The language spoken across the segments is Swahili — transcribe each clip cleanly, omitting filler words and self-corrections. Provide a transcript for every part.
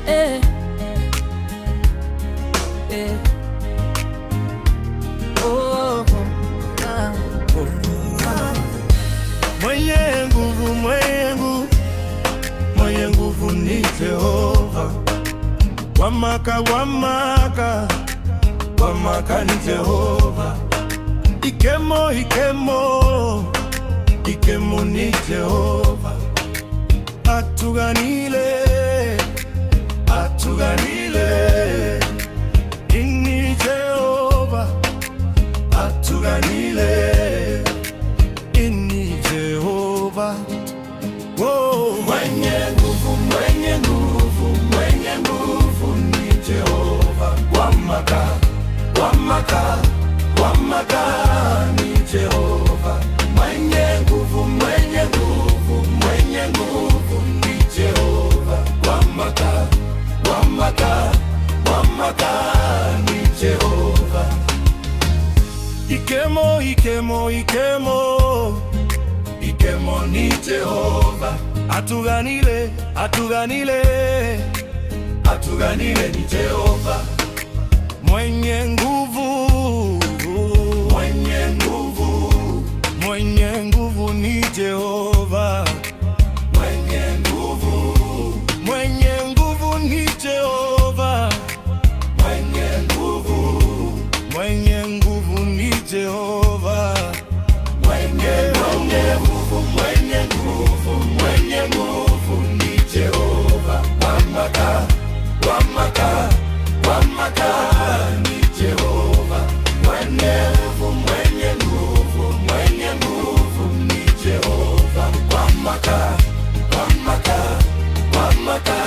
eh, eh. Oh, ah, oh, ah. Mwenye nguvu, mwenye nguvu ni Jehova. Wamaka, wamaka, wamaka ni Jehova. Ikemo, ikemo, ikemo ni Jehova. Atuganile, atuganile, ini Jehova. Atuganile, ini Jehova. Oh, mwenye nguvu, mwenye nguvu, mwenye nguvu ni Jehova. Wamaka, wamaka, wamaka ni Jehova. Mwenye nguvu, mwenye nguvu, mwenye nguvu ni Jehova. Wamaka, wamaka, wamaka ni Jehova. Ikemo, ikemo, ikemo, ikemo ni Jehova. Atuganile, atuganile, atuganile ni Jehova. Mwenye nguvu, mwenye nguvu, mwenye nguvu ni Jehova. Mwenye nguvu, mwenye nguvu ni Jehova. Mwenye nguvu, mwenye nguvu ni Jehova. Mwenye nguvu, mwenye nguvu, mwenye nguvu ni Jehova. Wamaka, wamaka, wamaka ni Jehova. Mwenye nguvu, mwenye nguvu, mwenye nguvu ni Jehova. Wamaka, wamaka, wamaka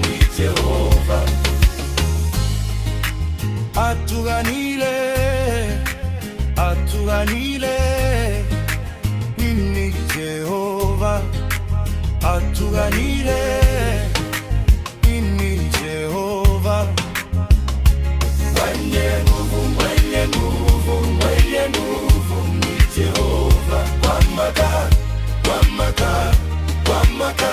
ni Jehova. Atuganile, atuganile, ni Jehova. Atuganile, ni Jehova. Mwenye nguvu, mwenye nguvu, mwenye nguvu ni Jehova. Wamaka, wamaka, wamaka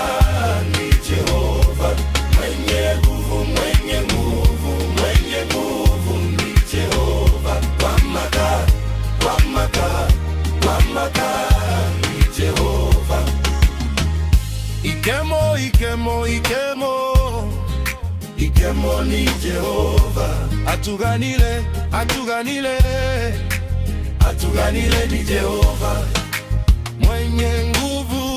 ni Jehova. Mwenye nguvu, mwenye nguvu, mwenye nguvu ni Jehova. Wamaka, wamaka, wamaka ni Jehova. Ikemo, ikemo, ikemo, ikemo ni Jehova. Atuganile, atuganile, atuganile ni Jehova. Mwenye nguvu,